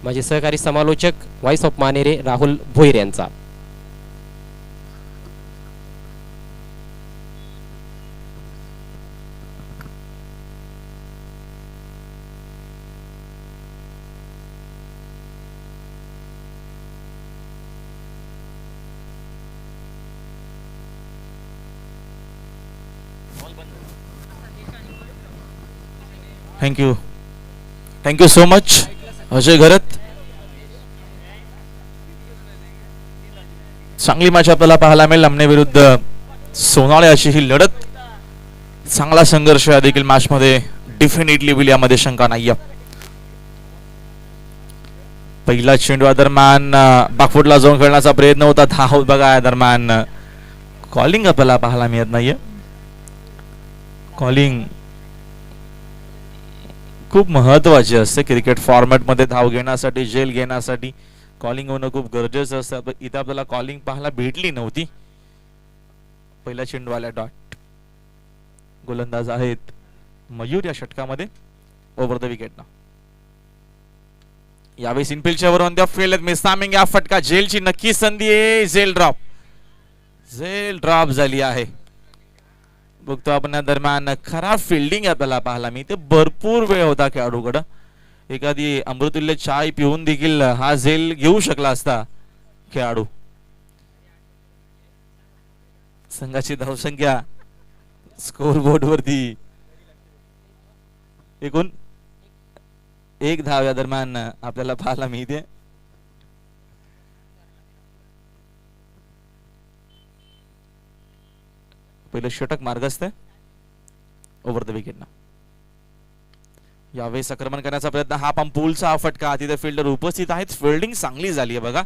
माझे सहकारी समालोचक व्हॉइस ऑफ मानेरे राहुल भोईर यांचा. थँक्यू सो मच अजय घरत. चांगली मॅच आपल्याला पाहायला मिळेल. आमने विरुद्ध सोनाळे अशी ही लढत. चांगला संघर्ष या देखील मॅच मध्ये डेफिनेटली होईल, यामध्ये शंका नाहीये. पहिला चेंडू दरम्यान बाकफुटला जाऊन खेळण्याचा प्रयत्न होता. धाव बघा दरम्यान कॉलिंग आपल्याला पाहायला मिळत नाहीये. कॉलिंग खूप महत्वाची असते क्रिकेट फॉर्मॅट मध्ये. धाव घेण्यासाठी, जेल घेण्यासाठी कॉलिंग होणं खूप गरजेचं असतं. इथे आपल्याला कॉलिंग पाहायला भेटली नव्हती. पहिला चेंडू आला डॉट. गोलंदाज आहेत मयूर या षटकामध्ये ओव्हर द विकेट ना. यावेळी सिनफिल्डच्या वर ऑन द फील्ड मिसामिंग या फटका. जेलची नक्की संधी आहे. जेल ड्रॉप झाली आहे. बघतो आपण या दरम्यान खराब फिल्डिंग आपल्याला पाहायला मिळते. भरपूर वेळ होता खेळाडूकडं. एखादी अमृतुल्य चाय पिऊन देखील हा झेल घेऊ शकला असता खेळाडू. संघाची धावसंख्या स्कोर बोर्ड वरती एकूण 1 धाव या दरम्यान आपल्याला पाहायला मिळते. पहिलं षटक मार्गस्थ ओव्हर द विकेट ना. यावेळेस आक्रमण करण्याचा प्रयत्न. हा पंपूलचा फटका. तिथे फिल्डर उपस्थित आहेत. फिल्डिंग चांगली झाली आहे बघा.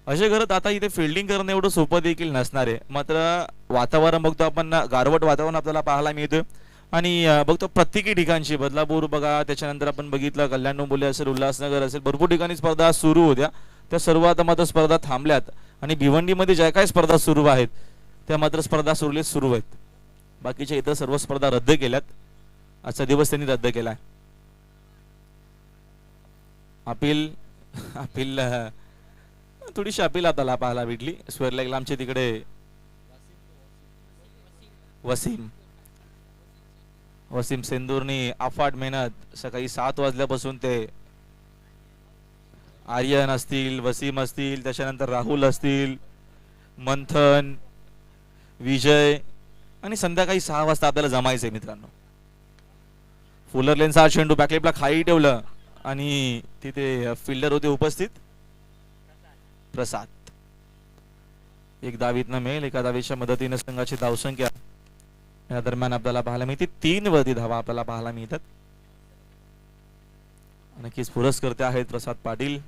अशा करत आता इथे फिल्डिंग करणं एवढं सोपं देखील नसणार आहे. मात्र वातावरण बघतो आपण, गारवट वातावरण आपल्याला पाहायला मिळतं. आणि बघतो प्रत्येकी ठिकाणची बदलापूर बघा, त्याच्यानंतर आपण बघितलं कल्याण डोंबिवली असेल, उल्हासनगर असेल, भरपूर ठिकाणी स्पर्धा सुरू होत्या. त्या सर्व आता मात्र स्पर्धा थांबल्यात. आणि भिवंडीमध्ये ज्या काही स्पर्धा सुरू आहेत त्या मात्र स्पर्धा सुरळीत सुरू आहेत. बाकीच्या इतर सर्व स्पर्धा रद्द केल्यात. आजचा दिवस त्यांनी रद्द केलाय. अपील थोडीशी अपील आपल्याला पाहायला भेटली. स्क्वेअर लेगला आमच्या तिकडे वसीम सेंदूरनी अफाट मेहनत सकाळी 7 वाजल्यापासून ते आर्यन असतील, वसीम असतील, त्याच्यानंतर राहुल असतील, मंथन, विजय आणि संध्याकाळी 6 वाजता आपल्याला जमायचंय मित्रांनो. फुलर लेनचा चेंडू बॅकलेपला खाली ठेवलं आणि तिथे फिल्डर होते उपस्थित प्रसाद. एक धावीतनं मिळेल. एका धावीच्या मदतीने संघाची धावसंख्या या दरम्यान आपल्याला पाहायला मिळते. 3 वरती धावा आपल्याला पाहायला मिळतात. नक्कीच पुरस्कर्ते आहेत प्रसाद पाटील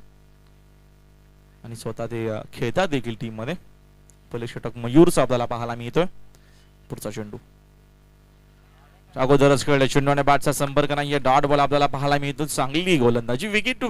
आणि स्वतः ते खेळतात देखील टीम मध्ये. पहिले षटक मयूरचा आपल्याला पाहायला मिळतोय. पुढचा चेंडू अगोदरच खेळले. चेंडूने बॅटचा संपर्क नाहीये. डॉट बॉल आपल्याला पाहायला मिळतो. चांगली गोलंदाजी. विकेट टू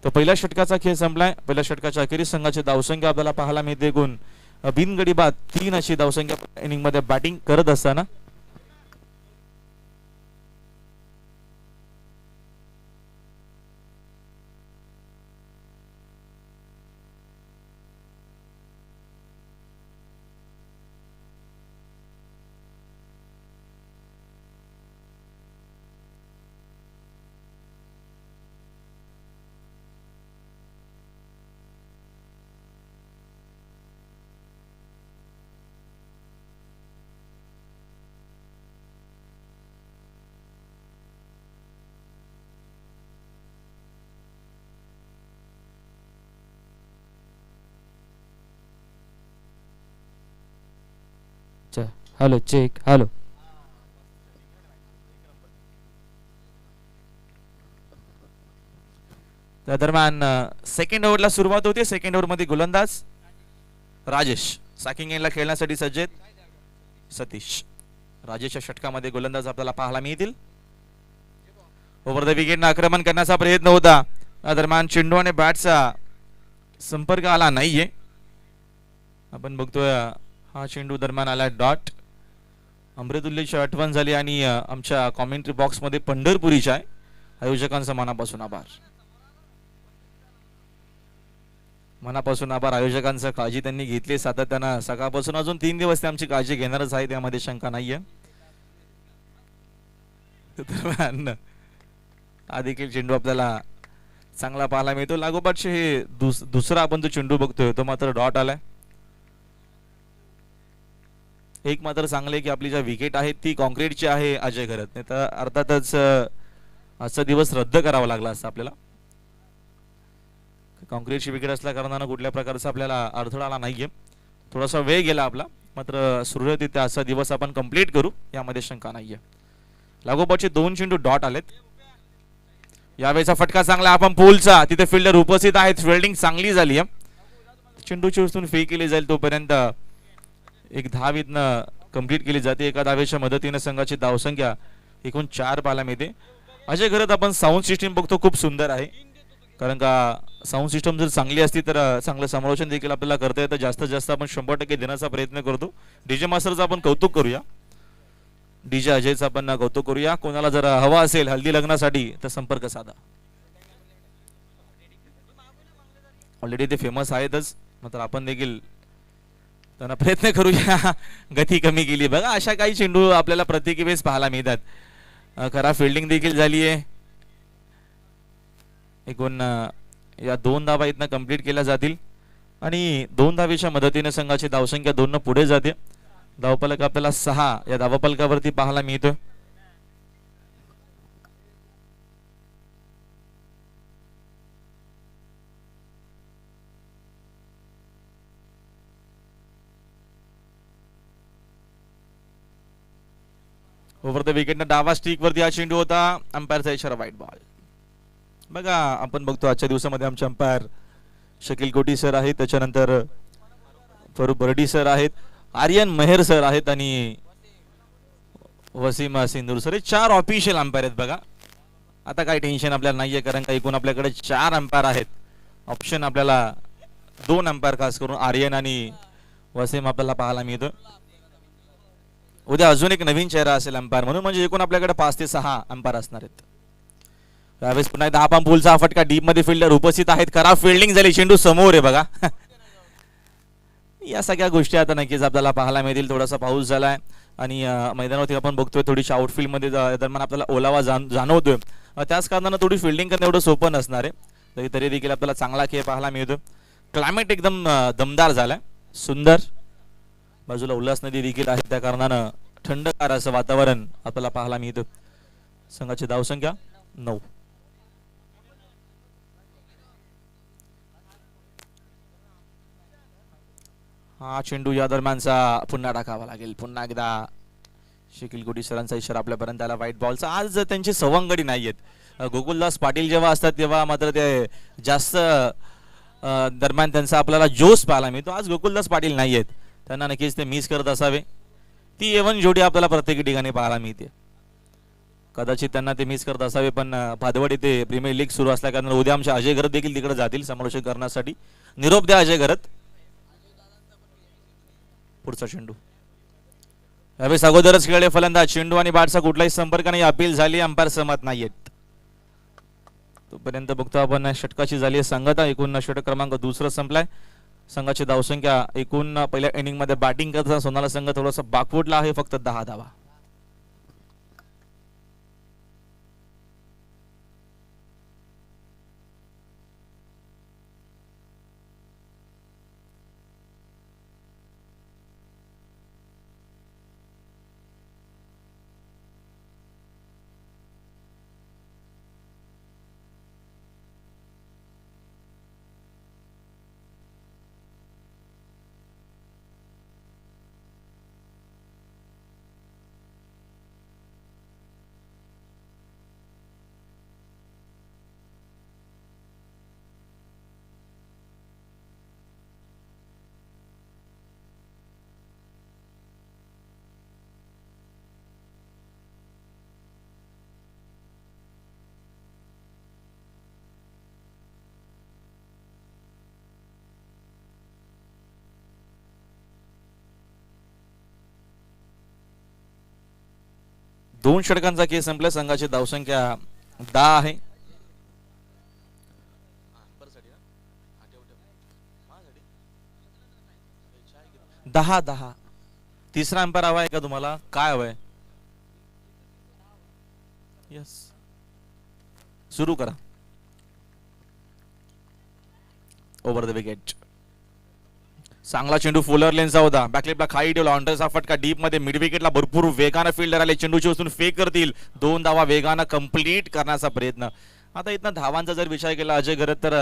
तो पहिल्या षटकाचा खेळ संपलाय. पहिल्या षटकाच्या अखेरीस संघाची धावसंख्या आपल्याला पाहायला मिळते. एकूण बिनगडी बाद 3 अशी धावसंख्या इनिंग मध्ये बॅटिंग करत असताना. Hello check. हॅलो त्या दरम्यान सेकंड ओव्हरला सुरुवात होते. सेकंड ओव्हर मध्ये गोलंदाज राजेश सॅकिंग एंडला खेळण्यासाठी सज्ज. सतीश राजेशच्या षटकामध्ये गोलंदाज आपल्याला पाहायला मिळतील. ओव्हर द विकेटनं आक्रमण करण्याचा प्रयत्न होता. दरम्यान चेंडू आणि बॅटचा संपर्क आला नाहीये. आपण बघतोय हा चेंडू दरम्यान आला डॉट. अमृतुल्यची आठवण झाली आणि आमच्या कॉमेंट्री बॉक्समध्ये पंढरपुरीच्या आहे. आयोजकांचा मनापासून आभार. मनापासून आभार आयोजकांचा. काळजी त्यांनी घेतली सातत्यानं सकाळपासून. अजून 3 दिवस ते आमची काळजी घेणारच आहे, त्यामध्ये शंका नाहीये. हा देखील चेंडू आपल्याला चांगला पाहायला मिळतो. लागोपाठचे हे दुसरा आपण जो चेंडू बघतोय तो मात्र डॉट आलाय. एक मात्र चांगले की आपली ज्या विकेट आहेत ती कॉन्क्रीटची आहे अजय घरत. नाही तर अर्थातच आजचा दिवस रद्द करावा लागला असता आपल्याला. कॉन्क्रीटची विकेट असल्या कारणानं कुठल्या प्रकारचा आपल्याला अडथळा आला नाहीये. थोडासा वेळ गेला आपला, मात्र सुरळीत आजचा दिवस आपण कंप्लीट करू यामध्ये शंका नाहीये. लागोपाठचे 2 चेंडू डॉट आलेत. यावेळेचा फटका चांगला आपण पूलचा. तिथे फिल्डर उपस्थित आहेत. फिल्डिंग चांगली झाली आहे. चेंडूची उचलून फे केली जाईल तोपर्यंत एक धाव इथनं कंप्लीट केली जाते. एका धावेच्या मदतीने संघाची धावसंख्या एकूण 4 पाहायला मिळते. अजय घरत आपण साऊंड सिस्टीम बघतो खूप सुंदर आहे. कारण का साऊंड सिस्टम जर चांगली असती तर चांगलं समालोचन देखील आपल्याला करता येतं. जास्तीत जास्त आपण 100% देण्याचा प्रयत्न करतो. डीजे मास्टरचं आपण कौतुक करूया. डीजे अजयचं आपण कौतुक करूया. कोणाला जर हवा असेल हल्दी लग्नासाठी तर संपर्क साधा. ऑलरेडी ते फेमस आहेतच, मात्र आपण देखील त्यांना प्रयत्न करूया. गती कमी केली बघा. अशा काही चेंडू आपल्याला प्रत्येक वेळेस पाहायला मिळतात. खरा फिल्डिंग देखील झाली आहे. एकूण या 2 धावा इथनं कंप्लीट केल्या जातील आणि 2 धावेच्या मदतीने संघाची धावसंख्या 2 न पुढे जाते. धावफलक आपल्याला 6 या धावफलकावरती पाहायला मिळतोय. ओव्हर द विकेटनं डावा स्टिक वरती हा चेंडू होता. अंपायरचा इशारा व्हाईट बॉल. बघा आपण बघतो आजच्या दिवसामध्ये आमचे अंपायर शकील कोटी सर आहेत, त्याच्यानंतर फरूक बर्डी सर आहेत, आर्यन मेहर सर आहेत आणि वसीम सिंदूर सर. 4 ऑफिशियल अंपायर आहेत बघा. आता काही टेन्शन आपल्याला नाहीये, कारण का एकूण आपल्याकडे 4 अंपायर आहेत. ऑप्शन आपल्याला 2 अंपायर खास करून आर्यन आणि वसीम आपल्याला पाहायला मिळतो. उद्या अजून एक नवीन चेहरा असेल अंपायर म्हणून, म्हणजे एकूण आपल्याकडे 5 ते 6 अंपायर असणार आहेत. त्यावेळेस पुन्हा 10 पाम पूलचा फटका. डीप मध्ये फिल्डर उपस्थित आहेत. खराब फिल्डिंग झाली. चेंडू समोर आहे बघा. या सगळ्या गोष्टी आता नक्कीच आपल्याला पाहायला मिळतील. थोडासा पाऊस झालाय आणि मैदानावरती आपण बघतोय थोडीशी आउटफील्ड मध्ये दरम्यान आपल्याला ओलावा जाणवतोय. त्याच कारणानं थोडी फिल्डिंग करणं एवढं सोपं नसणार आहे. तरी देखील आपल्याला चांगला खेळ पाहायला मिळतो. क्लायमेट एकदम दमदार झालाय, सुंदर. बाजूला उल्हास नदी देखील आहे, त्या कारणानं थंडगार असं वातावरण आपल्याला पाहायला मिळतं. संघाची धावसंख्या 9. हा चेंडू या दरम्यानचा पुन्हा टाकावा लागेल. पुन्हा एकदा शकील कोटी सरांचा इशारा आपल्यापर्यंत आला व्हाईट बॉलचा. आज त्यांची सवंगडी नाहीयेत. गोकुलदास पाटील जेव्हा असतात तेव्हा मात्र ते जास्त दरम्यान त्यांचा आपल्याला जोश पाहायला मिळतो. आज गोकुलदास पाटील नाहीयेत, त्यांना नक्कीच ते मिस करत असावे. ती एवन जोडी आपल्याला प्रत्येक ठिकाणी पाहायला मिळते. कदाचित त्यांना ते मिस करत असावे, पण भादवड इथे प्रीमियर लीग सुरू असल्या कारण उद्या आमचे अजय घरत देखील तिकडे जातील समालोचन करण्यासाठी. निरोप द्या अजय घरत. पुढचा चेंडू यावेळेस अगोदरच खेळले फलंदाज. चेंडू आणि बॅटचा कुठलाही संपर्क नाही. अपील झाली, अंपायर सहमत नाहीयेत. तोपर्यंत बघतो आपण षटकाची झाली आहे संगता. एकूण षटक क्रमांक 2 संपलाय. संघाची धावसंख्या एकूण पहिल्या इनिंग मध्ये बॅटिंग करताना सोनाला संघ थोडासा बाकवटला आहे, फक्त 10 धावा. 2 षटकांचा खेळ संपला. संघाची धावसंख्या 10 आहे. 10. तिसरा अंपायर हवा आहे का तुम्हाला? काय हवंय? यस, सुरू करा. Over the wicket. चांगला चेंडू फुलर लेनचा होता. बॅकलेपला खाली ठेवला. ऑनटरचा फटका डीप मध्ये. मिड विकेटला भरपूर वेगानं फिल्डर आले. चेंडूची उचलून फेक करतील. 2 धावा वेगानं कंप्लीट करण्याचा प्रयत्न. आता इथनं धावांचा जर विचार केला अजय घरत तर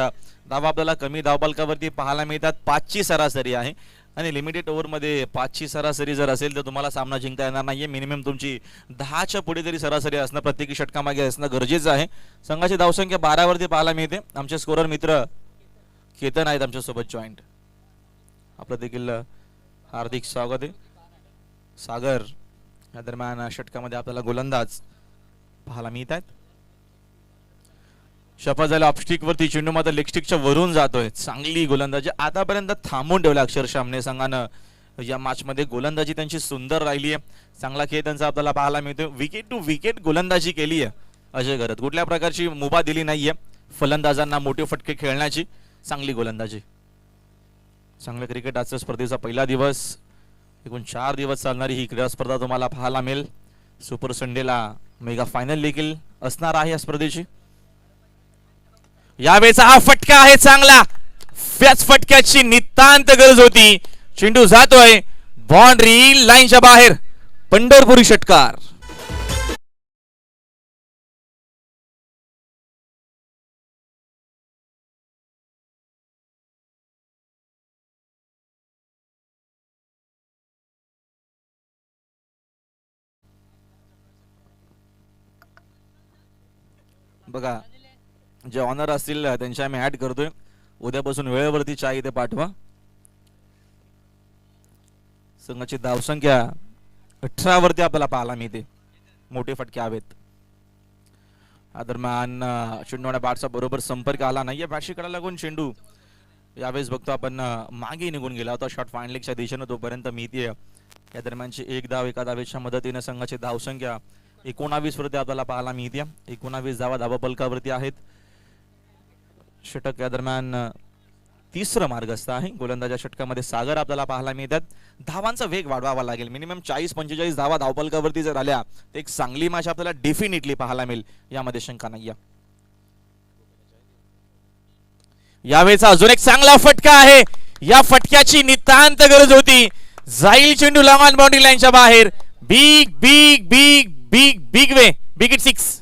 धावा आपल्याला कमी धावफलकावरती पाहायला मिळतात. 5ची सरासरी आहे आणि लिमिटेड ओव्हरमध्ये 5ची सरासरी जर असेल तर तुम्हाला सामना जिंकता येणार नाहीये. मिनिमम तुमची 10च्या पुढे तरी सरासरी असणं, प्रत्येकी षटकामागे असणं गरजेचं आहे. संघाची धावसंख्या 12 वरती पाहायला मिळते. आमचे स्कोरर मित्र केतन आहेत आमच्यासोबत जॉईंट. आपलं देखील हार्दिक स्वागत आहे. सागर या दरम्यान षटकामध्ये आपल्याला गोलंदाज पाहायला मिळत आहेत. शपथ झाला ऑफस्टिक वरती. चेंडू मात्र लेगस्टिकच्या वरून जातोय. चांगली गोलंदाजी आतापर्यंत थांबून ठेवल्या अक्षरशः आमने संघानं. या मॅच मध्ये गोलंदाजी त्यांची सुंदर राहिली आहे. चांगला खेळ त्यांचा आपल्याला पाहायला मिळतोय. विकेट टू विकेट गोलंदाजी केली आहे अजय घरत. कुठल्या प्रकारची मुभा दिली नाहीये फलंदाजांना मोठे फटके खेळण्याची. चांगली गोलंदाजी. चांगलं क्रिकेट. आजच्या स्पर्धेचा पहिला दिवस. एकूण 4 दिवस चालणारी ही क्रीडा स्पर्धा तुम्हाला पाहायला मिळेल. सुपर संडेला मेगा फायनल देखील असणार आहे या स्पर्धेची. यावेळेचा हा फटका आहे चांगला. त्याच फटक्याची नितांत गरज होती. चेंडू जातोय बाउंड्री लाईनच्या बाहेर. पंढरपुरी षटकार. बघा, जे ऑनर असतील त्यांच्या आम्ही ऍड करतोय. उद्यापासून वेळेवरती चहा इथे पाठवा. संघाची धावसंख्या 18 वरती आपल्याला पाहायला मिळते. मोठे फटके हवेत. दरम्यान चेंडू बॅटचा बरोबर संपर्क आला नाहीये. बॅटशीकडे लागून चेंडू यावेळेस बघतो आपण मागे निघून गेला होता शॉट फाईन लेगच्या दिशेने. तोपर्यंत मिळते. या दरम्यानची एक धाव एका धावेच्या मदतीने संघाची धावसंख्या 19 वरती आपल्याला पाहायला मिळते. 19 धावा धावफलकावरती आहेत. षटक या दरम्यान तिसरं मार्गस्थ आहे. गोलंदाजा षटकामध्ये सागर आपल्याला पाहायला मिळतात. धावांचा वेग वाढवावा लागेल. मिनिमम 40-45 धावा धावफलकावरती जर आल्या तर एक चांगली मॅच आपल्याला डेफिनेटली पाहायला मिळेल. यामध्ये शंका नाही. यावेळेचा अजून एक चांगला फटका आहे. या फटक्याची नितांत गरज होती. जाईल चेंडू लॉंग बाउंड्री लाईनच्या बाहेर. Big big big big big way. Big it 6.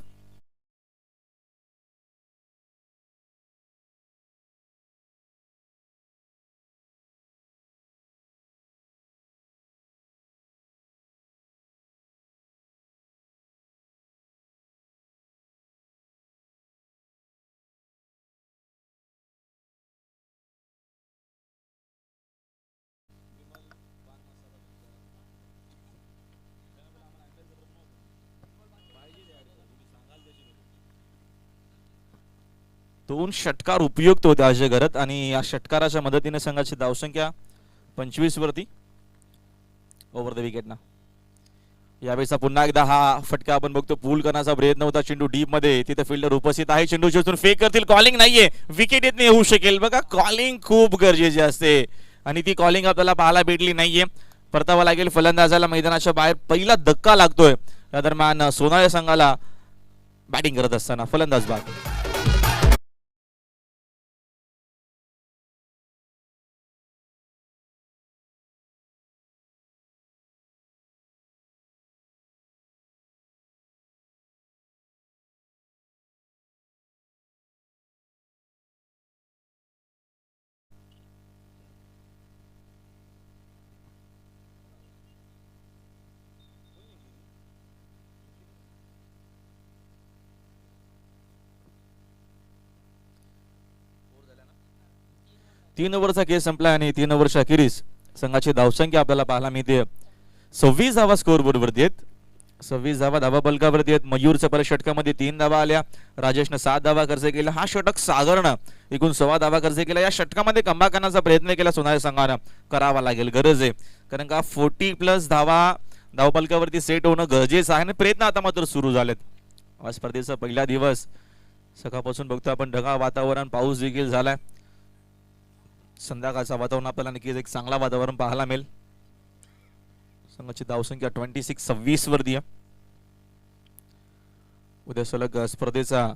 दोन षटकार उपयुक्त होते अजय घरत आणि या षटकाराच्या मदतीने संघाची धावसंख्या 25 वरती. ओव्हर द विकेट ना. यावेळेचा पुन्हा एकदा हा फटका आपण बघतो. पूल करण्याचा प्रयत्न होता. चेंडू डीप मध्ये. तिथे फिल्डर उपस्थित आहे. चेंडू चेतून फेक करतील. कॉलिंग नाहीये. विकेट येत नाही होऊ शकेल. बघा, कॉलिंग खूप गरजेची असते आणि ती कॉलिंग आपल्याला पाहायला भेटली नाहीये. परतावा लागेल फलंदाजाला मैदानाच्या बाहेर. पहिला धक्का लागतोय. या दरम्यान सोनाळ्या संघाला बॅटिंग करत असताना फलंदाज बाद. तीन ओव्हरचा खेळ संपला आणि 3 ओव्हरच्या अखेरीस संघाची धावसंख्या आपल्याला पाहायला मिळते. 26 धावा स्कोर बोर्ड वरती आहेत. 26 धावा धावफलकावरती आहेत. मयूरच्या परत षटकामध्ये 3 धावा आल्या. राजेशनं 7 धावा खर्च केला. हा षटक सागरनं एकूण 16 धावा खर्च केला. या षटकामध्ये कमबॅक करण्याचा प्रयत्न केला सोनाली संघानं. करावा लागेल, गरज आहे. कारण का 40+ धावा धावपलकावरती सेट होणं गरजेचं आहे आणि प्रयत्न आता मात्र सुरू झालेत. आज स्पर्धेचा पहिला दिवस, सकाळपासून बघतो आपण ढगाळ वातावरण, पाऊस देखील झालाय. संध्याकाळचं वातावरण आपल्याला नक्कीच एक चांगला वातावरण पाहायला मिळेल. संघाची धावसंख्या 26 वरती आहे. उद्या सलग स्पर्धेचा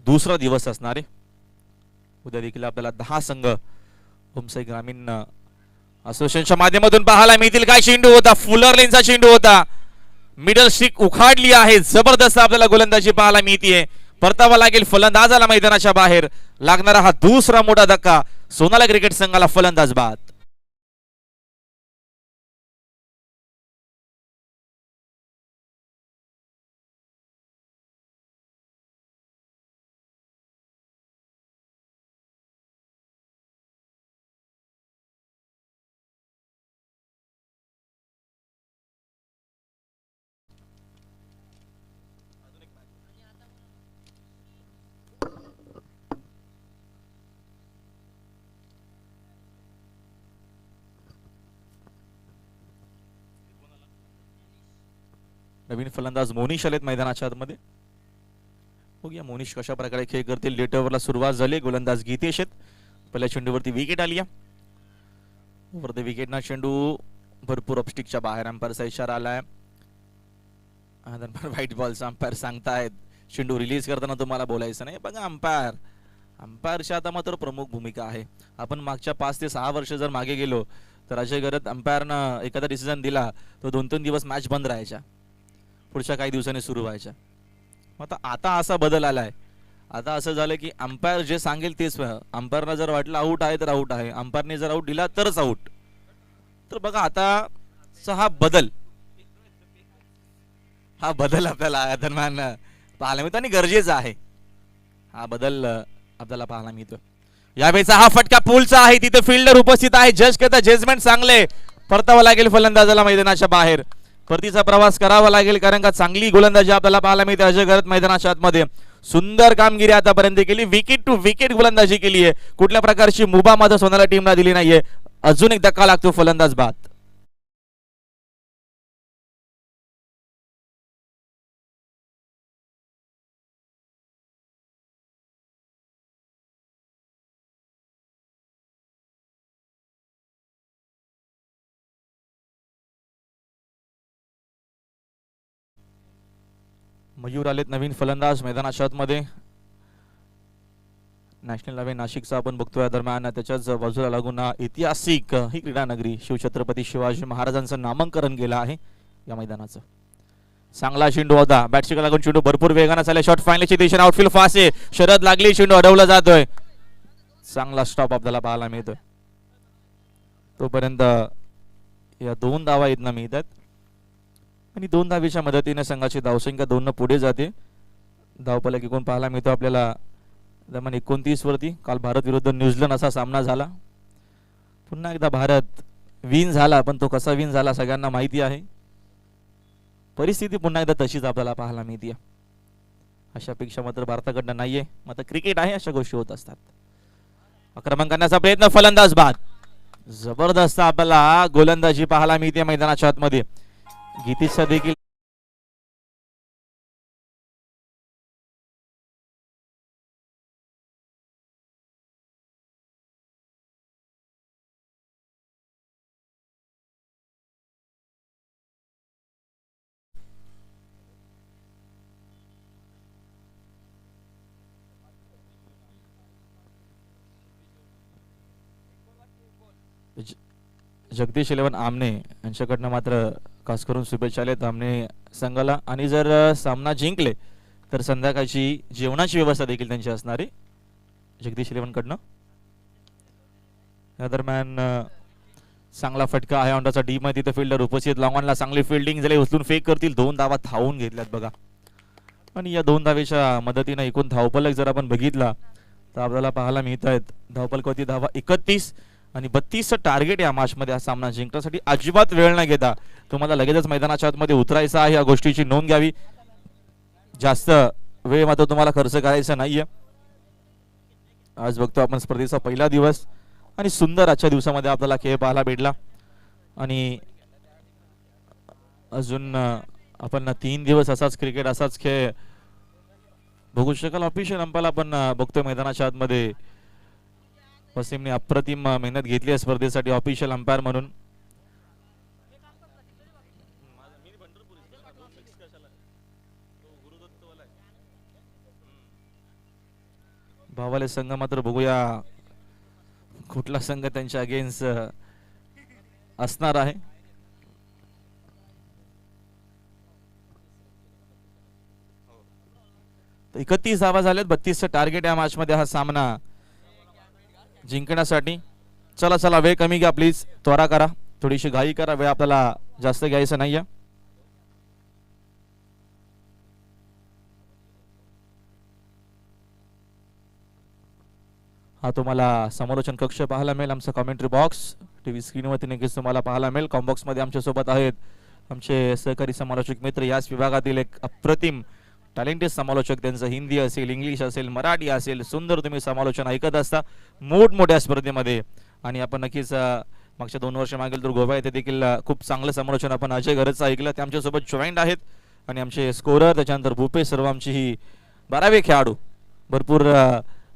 दुसरा दिवस असणार आहे. उद्या देखील आपल्याला 10 संघ होमसाई ग्रामीण असोसिएशनच्या माध्यमातून पाहायला मिळतील. काय चेंडू होता, फुलर लेनचा चेंडू होता, मिडल स्टिक उखाडली आहे. जबरदस्त आपल्याला गोलंदाजी पाहायला मिळतीये. परतावा लागेल फलंदाजाला मैदानाच्या बाहेर. लागणारा हा दुसरा मोठा धक्का, सोनाला क्रिकेट संघाला फलंदाज बाद. नवीन फलंदाज मोनिश आलेत मैदानाच्या आतमध्ये. बघूया मोनिश कशा प्रकारे खेळ करतील. लेट ओव्हरला सुरुवात झाली. गोलंदाज गीतेश आहेत. पहिल्या चेंडूवरती विकेट आली आहे. वरती विकेटना चेंडू भरपूर अपस्टिकच्या बाहेर. अंपायरचा इशारा आलाय. व्हाईट बॉलचा अंपायर सांगतायत चेंडू रिलीज करताना तुम्हाला बोलायचं नाही. बघा अंपायरची आता मात्र प्रमुख भूमिका आहे. आपण मागच्या 5 ते 6 वर्ष जर मागे गेलो तर अजय गरत अंपायरनं एखादा डिसिजन दिला तो 2-3 दिवस मॅच बंद राहायच्या, पुढच्या काही दिवसांनी सुरू व्हायच्या. आता असा बदल आलाय. आता असं झालं की अंपायर जे सांगेल तेच. अंपायरला जर वाटलं आऊट आहे तर आऊट आहे, अंपायरने जर आऊट दिला तरच आऊट. तर बघा आताचा हा बदल आपल्याला दरम्यान पाहायला मिळतो आणि गरजेचा आहे. हा बदल आपल्याला पाहायला मिळतो. यावेळेचा हा फटका पुलचा आहे. तिथे फिल्डर उपस्थित आहे. जज करता जजमेंट चांगले. परतावा लागेल फलंदाजाला मैदानाच्या बाहेर. परतीचा प्रवास करावा लागेल कारण का चांगली गोलंदाजी आपल्याला पाहायला मिळते. अजय गरत मैदानाच्या आतमध्ये सुंदर कामगिरी आतापर्यंत केली. विकेट टू विकेट गोलंदाजी केली आहे. कुठल्या प्रकारची मुभा मात्र सोनाला टीमला दिली नाहीये. अजून एक धक्का लागतो, फलंदाज बाद. मयूर आलेत नवीन फलंदाज मैदानाच्या आतमध्ये. नॅशनल नवे नाशिकचा आपण बघतोय. दरम्यान त्याच्याच बाजूला लागून ऐतिहासिक ही क्रीडा नगरी शिवछत्रपती शिवाजी महाराजांचं नामांकन केलं आहे या मैदानाचं. चांगला चेंडू होता. बॅटशिका लागून चेंडू भरपूर वेगाने चालला. शॉट फायनलची दिशेने आउटफील्ड फास्ट आहे. शरद लागली, चेंडू अडवला जातोय. चांगला स्टॉप आपल्याला पाहायला मिळतोय. तोपर्यंत या 2 धावा इथनं मिळतात आणि 2 धावेच्या मदतीने संघाची धावसंख्या 2 पुढे जाते. धावफलक एकूण पाहायला मिळतो आपल्याला दरम्यान 29 वरती. काल भारत विरुद्ध न्यूझीलंड असा सामना झाला. पुन्हा एकदा भारत विन झाला, पण तो कसा विन झाला सगळ्यांना माहिती आहे. परिस्थिती पुन्हा एकदा तशीच आपल्याला पाहायला मिळते. अशा अपेक्षा मात्र भारताकडनं नाहीये. मात्र क्रिकेट आहे, अशा गोष्टी होत असतात. आक्रमण करण्याचा प्रयत्न, फलंदाज बाद. जबरदस्त आपल्याला गोलंदाजी पाहायला मिळते मैदानाच्या आतमध्ये. गीतेशचा देखील जगदीश 11 आमने यांच्याकडनं मात्र खास करून शुभेच्छा आलेत आमने संघाला. आणि जर सामना जिंकले तर संध्याकाळची जेवणाची व्यवस्था देखील त्यांची असणार आहे जगदीश 11 कडनं. या दरम्यान चांगला फटका आहे ऑनचा डी मध्ये. तिथे फिल्डर उपस्थित. लॉंगॉनला चांगली फिल्डिंग झाली. उचलून फेक करतील. 2 धावा धावून घेतल्यात बघा. आणि या 2 धावेच्या मदतीने एकूण धावफलक जर आपण बघितला तर आपल्याला पाहायला मिळत आहेत. धावफलकावरती धावा 31 आणि 32 टार्गेट या मॅच मध्ये. हा सामना जिंकण्यासाठी अजिबात वेळ न घेता तुम्हाला लगेचच मैदानाच्या आतमध्ये उतरायचं आहे. या गोष्टीची नोंद घ्यावी. जास्त वेळ मात्र तुम्हाला खर्च करायचा नाहीये. आज बघतो आपण स्पर्धेचा पहिला दिवस आणि सुंदर आजच्या दिवसामध्ये आपल्याला खेळ पाहायला भेटला. आणि अजून आपण 3 दिवस असाच क्रिकेट असाच खेळ बघू शकाल. ऑफिशियल अंपायरला आपण बघतोय मैदानाच्या आतमध्ये. वसीमने अप्रतिम मेहनत घेतली आहे स्पर्धेसाठी ऑफिशियल अंपायर म्हणून. भावाले संघ मात्र बघूया कुठला संघ त्यांच्या अगेन्स्ट असणार आहे. तर 31 धावा झाल्यात, 32चं टार्गेट या मॅच मध्ये हा सामना जिंकण्यासाठी. चला चला वेळ कमी घ्या प्लीज, त्वरा करा, थोडीशी घाई करा, वेळ आपल्याला जास्त घ्यायचं नाहीये. हा तुम्हाला समालोचन कक्ष पाहायला मिळेल, आमचा कॉमेंट्री बॉक्स टीव्ही स्क्रीनवरती नक्कीच तुम्हाला पाहायला मिळेल. कॉम्बॉक्स मध्ये आमच्या सोबत आहेत आमचे सहकारी समालोचक मित्र, याच विभागातील एक अप्रतिम टॅलेंटेड समालोचक. त्यांचं हिंदी असेल, इंग्लिश असेल, मराठी असेल, सुंदर तुम्ही समालोचन ऐकत असता मोठमोठ्या स्पर्धेमध्ये. आणि आपण नक्कीच मागच्या 2 वर्ष मागील तर गोवा येथे देखील खूप चांगलं समालोचन आपण अजय घरचं ऐकलं. ते आमच्यासोबत जॉईंट आहेत. आणि आमचे स्कोरर त्याच्यानंतर भूपेश सर्व आमची ही 12वे खेळाडू, भरपूर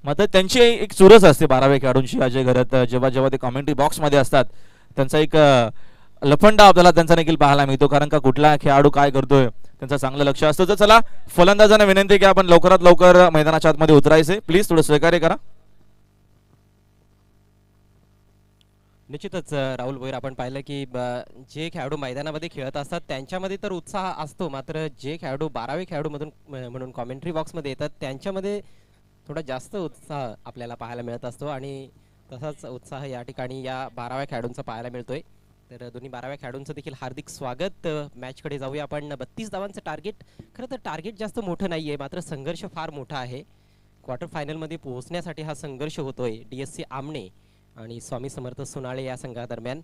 मग त्यांची एक चुरस असते 12वे खेळाडूंची अजय घरत. जेव्हा जेव्हा ते कॉमेंट्री बॉक्समध्ये असतात त्यांचा एक लफंडा आपल्याला त्यांचा देखील पाहायला मिळतो, कारण का कुठला खेळाडू काय करतोय त्यांचं चांगलं लक्ष असतं. तर चला फलंदाजांना विनंती की आपण लवकरात लवकर मैदानाच्या आतमध्ये उतरायचे, प्लीज थोडं सहकार्य करा. निश्चितच राहुल भोईर, आपण पाहिलं की जे खेळाडू मैदानामध्ये खेळत असतात त्यांच्यामध्ये तर उत्साह असतो, मात्र जे खेळाडू 12वे खेळाडू मधून म्हणून कॉमेंट्री बॉक्समध्ये येतात त्यांच्यामध्ये थोडा जास्त उत्साह आपल्याला पाहायला मिळत असतो. आणि तसाच उत्साह या ठिकाणी या 12व्या खेळाडूंचा पाहायला मिळतोय. तर दोन्ही 12व्या खेळाडूंचं देखील हार्दिक स्वागत. मॅचकडे जाऊया आपण. 32 धावांचं टार्गेट, खरं तर टार्गेट जास्त मोठं नाही आहे, मात्र संघर्ष फार मोठा आहे. क्वार्टर फायनलमध्ये पोहोचण्यासाठी हा संघर्ष होतोय DSC आमणे आणि स्वामी समर्थ सोनाळे या संघादरम्यान.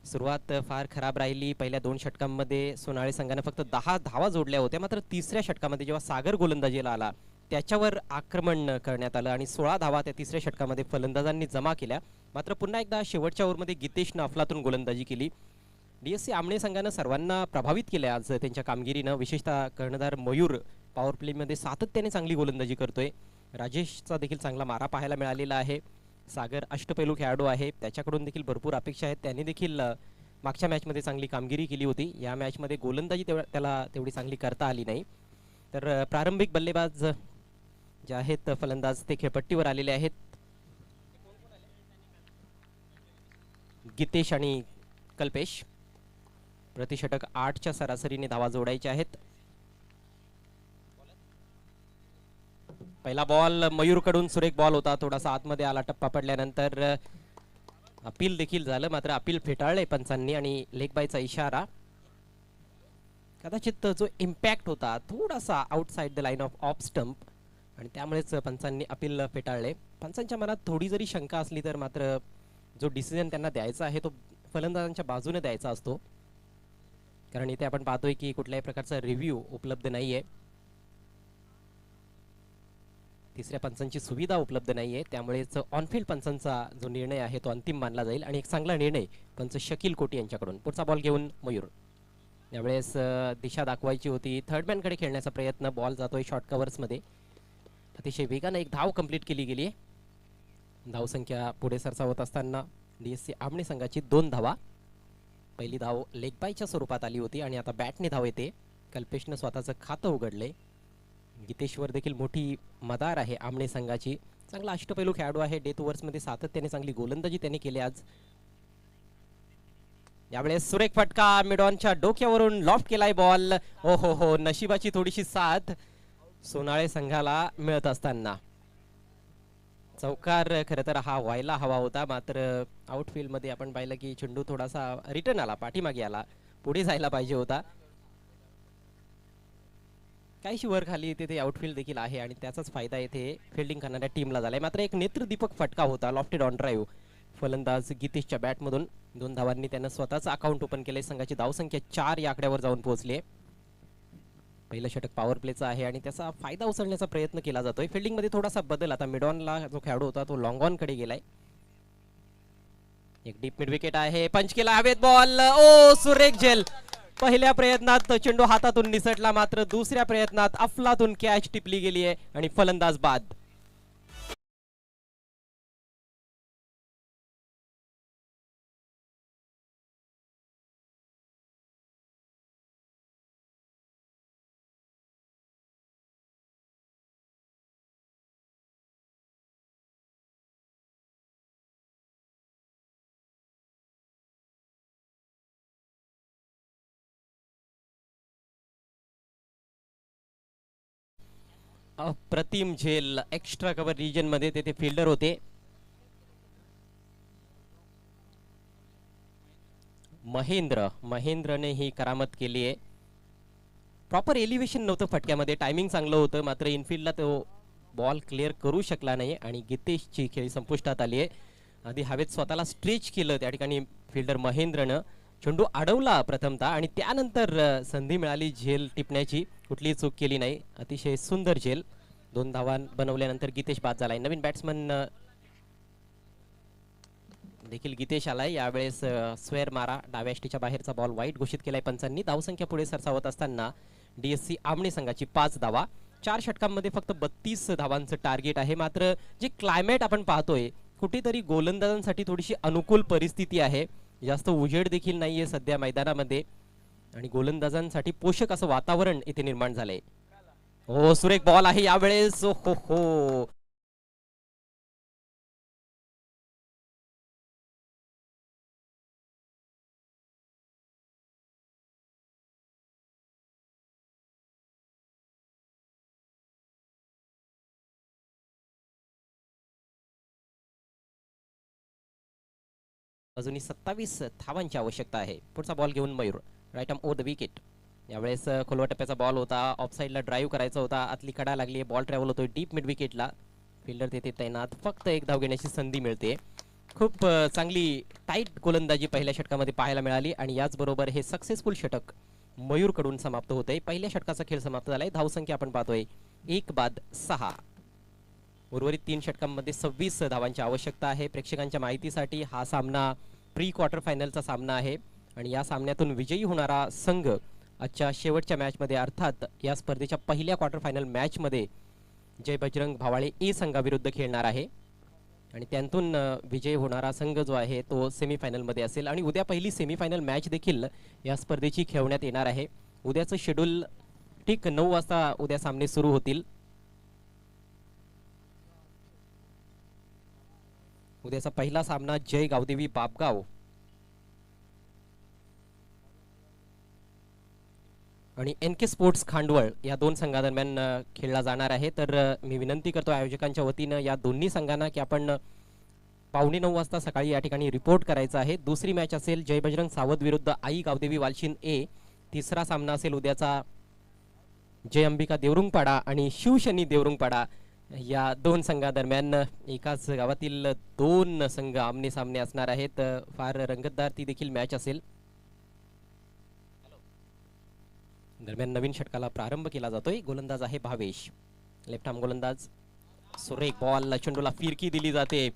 सुरुवात फार खराब राहिली. पहिल्या 2 षटकांमध्ये सोनाळे संघाने फक्त 10 धावा जोडल्या होत्या, मात्र 3ऱ्या षटकामध्ये जेव्हा सागर गोलंदाजीला आला त्याच्यावर आक्रमण करण्यात आलं आणि 16 धावा त्या 3ऱ्या षटकामध्ये फलंदाजांनी जमा केल्या. मात्र पुन्हा एकदा शेवटच्या ओव्हरमध्ये गितेशनं अफलातून गोलंदाजी केली. DSC आमणे संघानं सर्वांना प्रभावित केलं आज त्यांच्या कामगिरीनं. विशेषतः कर्णधार मयूर पॉवर प्लेमध्ये सातत्याने चांगली गोलंदाजी करतोय. राजेशचा देखील चांगला मारा पाहायला मिळालेला आहे. सागर अष्टपैलू खेळाडू आहे, त्याच्याकडून देखील भरपूर अपेक्षा आहेत. त्याने देखील मागच्या मॅचमध्ये चांगली कामगिरी केली होती. या मॅचमध्ये गोलंदाजी त्याला तेवढी चांगली करता आली नाही. तर प्रारंभिक बल्लेबाज जे आहेत फलंदाज ते खेळपट्टीवर आलेले आहेत. गितेश आणि कल्पेश. प्रतिषटक 8च्या सरासरीने धावा जोडायच्या आहेत. पहिला बॉल मयूर कडून सुरेख बॉल होता, थोडासा आतमध्ये आला, टप्पा पडल्यानंतर अपील देखील झालं, मात्र अपील फेटाळले पंचांनी आणि लेग बायचा इशारा. कदाचित जो इम्पॅक्ट होता थोडासा outside the line off stump आणि त्यामुळेच पंचांनी अपील फेटाळले. पंचांच्या मनात थोडी जरी शंका असली तर मात्र जो डिसिजन त्यांना द्यायचा आहे तो फलंदाजांच्या बाजूने द्यायचा असतो, कारण इथे आपण पाहतोय की कुठल्याही प्रकारचा रिव्ह्यू उपलब्ध नाहीये, 3ऱ्या पंचांची सुविधा उपलब्ध नाहीये. त्यामुळेच ऑनफिल्ड पंचांचा जो निर्णय आहे तो अंतिम मानला जाईल आणि एक चांगला निर्णय पंच शकील कोटी यांच्याकडून. पुढचा बॉल घेऊन मयूर. यावेळेस दिशा दाखवायची होती, थर्डमॅनकडे खेळण्याचा प्रयत्न, बॉल जातोय शॉर्ट कव्हर्समध्ये. अतिशय वेगानं एक धाव कंप्लीट केली गेली आहे. धावसंख्या पुढे सरसावत असताना DSC आमणे संघाची 2 धावा. पहिली धाव लेग बायच्या स्वरूपात आली होती आणि आता बॅटने धाव येते. कल्पेशनं स्वतःचं खातं उघडले. गितेशवर देखील मोठी मदार आहे आमणे संघाची. चांगला अष्टपैलू खेळाडू आहे, डेथ ओव्हर्समध्ये सातत्याने चांगली गोलंदाजी त्याने केली आज. यावेळेस सुरेख फटका, मिडॉनच्या डोक्यावरून लॉफ्ट केलाय बॉल. ओ हो, नशिबाची थोडीशी साथ सोनाळे संघाला मिळत असताना. चौकार खरं तर हा व्हायला हवा होता, मात्र आउटफील्ड मध्ये आपण पाहिलं की चेंडू थोडासा रिटर्न आला, पाठीमागे आला, पुढे जायला पाहिजे होता. काहीशी वर खाली येते ते आउटफील्ड देखील आहे आणि त्याचाच फायदा येथे फिल्डिंग करणाऱ्या टीमला झालाय. मात्र एक नेत्रदीपक फटका होता, लॉफ्टेड ऑन ड्राईव्ह. फलंदाज गितेशच्या बॅटमधून 2 धावांनी त्यानं स्वतःचं अकाउंट ओपन केलंय. संघाची धावसंख्या 4 या आकड्यावर जाऊन पोहोचली. पहिलं षटक पॉवर प्लेचं आहे आणि त्याचा फायदा उचलण्याचा प्रयत्न केला जातोय. फिल्डिंग मध्ये थोडासा बदल, आता मिडॉनला जो खेळाडू होता तो लॉंग ऑन कडे गेलाय. एक डीप मिड विकेट आहे, पंच केला हवेत बॉल. ओ सुरेख झेल, पहिल्या प्रयत्नात चेंडू हातातून निसटला, मात्र दुसऱ्या प्रयत्नात अफलातून कॅच टिपली गेली आहे आणि फलंदाज बाद. अप्रतिम झेल एक्स्ट्रा कव्हर रिजन मध्ये तेथे फिल्डर होते. महेंद्रने ही करामत केली आहे. प्रॉपर एलिव्हेशन नव्हतं फटक्यामध्ये, टायमिंग चांगलं होतं, मात्र इनफिल्डला तो बॉल क्लिअर करू शकला नाही आणि गितेशची खेळी संपुष्टात आली आहे. आधी हवेत स्वतःला स्ट्रेच केलं त्या ठिकाणी फिल्डर महेंद्रनं. चेंडू अडवला प्रथमतः आणि त्यानंतर संधी मिळाली झेल टिपण्याची, कुठलीही चूक केली नाही. अतिशय सुंदर झेल. 2 धावा बनवल्यानंतर गितेश बाद झालाय. नवीन बॅट्समन देखील गितेश आलाय. यावेळेस स्क्वेअर मारा डाव्या यष्टीच्या बाहेरचा बॉल वाईट घोषित केलाय पंचांनी. धावसंख्या पुढे सरसावत असताना डीएससी आमणे संघाची 5 धावा. 4 षटकांमध्ये फक्त 32 धावांचं टार्गेट आहे. मात्र जे क्लायमेट आपण पाहतोय, कुठेतरी गोलंदाजांसाठी थोडीशी अनुकूल परिस्थिती आहे. जास्त उजेड देखील नाहीये सध्या मैदानामध्ये आणि गोलंदाजांसाठी पोषक असं वातावरण इथे निर्माण झालंय. हो, सुरेख बॉल आहे यावेळेस. हो हो, अजूनही 27 धावांची आवश्यकता आहे. पुढचा बॉल घेऊन Mayur right arm over the wicket. यावेळेस खोलवा टप्प्याचा बॉल होता. ऑफ साईडला ड्राईव्ह करायचा होता. आतली कडा लागली. बॉल ट्रॅव्हल होतोय डीप मिड विकेटला. फिल्डर तेथे तैनात. फक्त एक धाव घेण्याची संधी मिळते. खूप चांगली टाईट गोलंदाजी पहिल्या षटकामध्ये पाहायला मिळाली आणि याचबरोबर हे सक्सेसफुल षटक मयूरकडून समाप्त होतंय. पहिल्या षटकाचा खेळ समाप्त झालाय. धावसंख्या आपण पाहतोय 1 बाद 6. उर्वरित 3 षटकांमध्ये 26 धावांची आवश्यकता आहे. प्रेक्षकांच्या माहितीसाठी हा सामना प्री क्वार्टर फायनलचा सामना आहे आणि या सामन्यातून विजयी होणारा संघ आजच्या शेवटच्या मॅचमध्ये, अर्थात या स्पर्धेच्या पहिल्या क्वार्टर फायनल मॅचमध्ये जय बजरंग भावाळे ए संघाविरुद्ध खेळणार आहे आणि त्यातून विजयी होणारा संघ जो आहे तो सेमीफायनलमध्ये असेल. आणि उद्या पहिली सेमीफायनल मॅच देखील या स्पर्धेची खेळवण्यात येणार आहे. उद्याचं शेड्यूल ठीक 9 वाजता उद्या सामने सुरू होतील. उद्याचा पहिला सामना जय गावदेवी बापगाव आणि NK स्पोर्ट्स खांडवळ या 2 संघादरम्यान खेळला जाणार आहे. तर मी विनंती करतो आयोजकांच्या वतीनं या दोन्ही संघांना की आपण 8:45 वाजता सकाळी या ठिकाणी रिपोर्ट करायचा आहे. दुसरी मॅच असेल जय बजरंग सावध विरुद्ध आई गावदेवी वालशीन ए. तिसरा सामना असेल उद्याचा जय अंबिका देवरुंगपाडा आणि शिवशनी देवरुंगपाडा या 2 संघादरम्यान. एकाच गावातील 2 संघ आमने सामने असणार आहेत. फार रंगतदार ती देखील मॅच असेल. दरम्यान नवीन षटकाला प्रारंभ केला जातोय. गोलंदाज आहे भावेश, लेफ्ट आर्म गोलंदाज. सुरेख बॉल, चेंडूला फिरकी दिली जाते.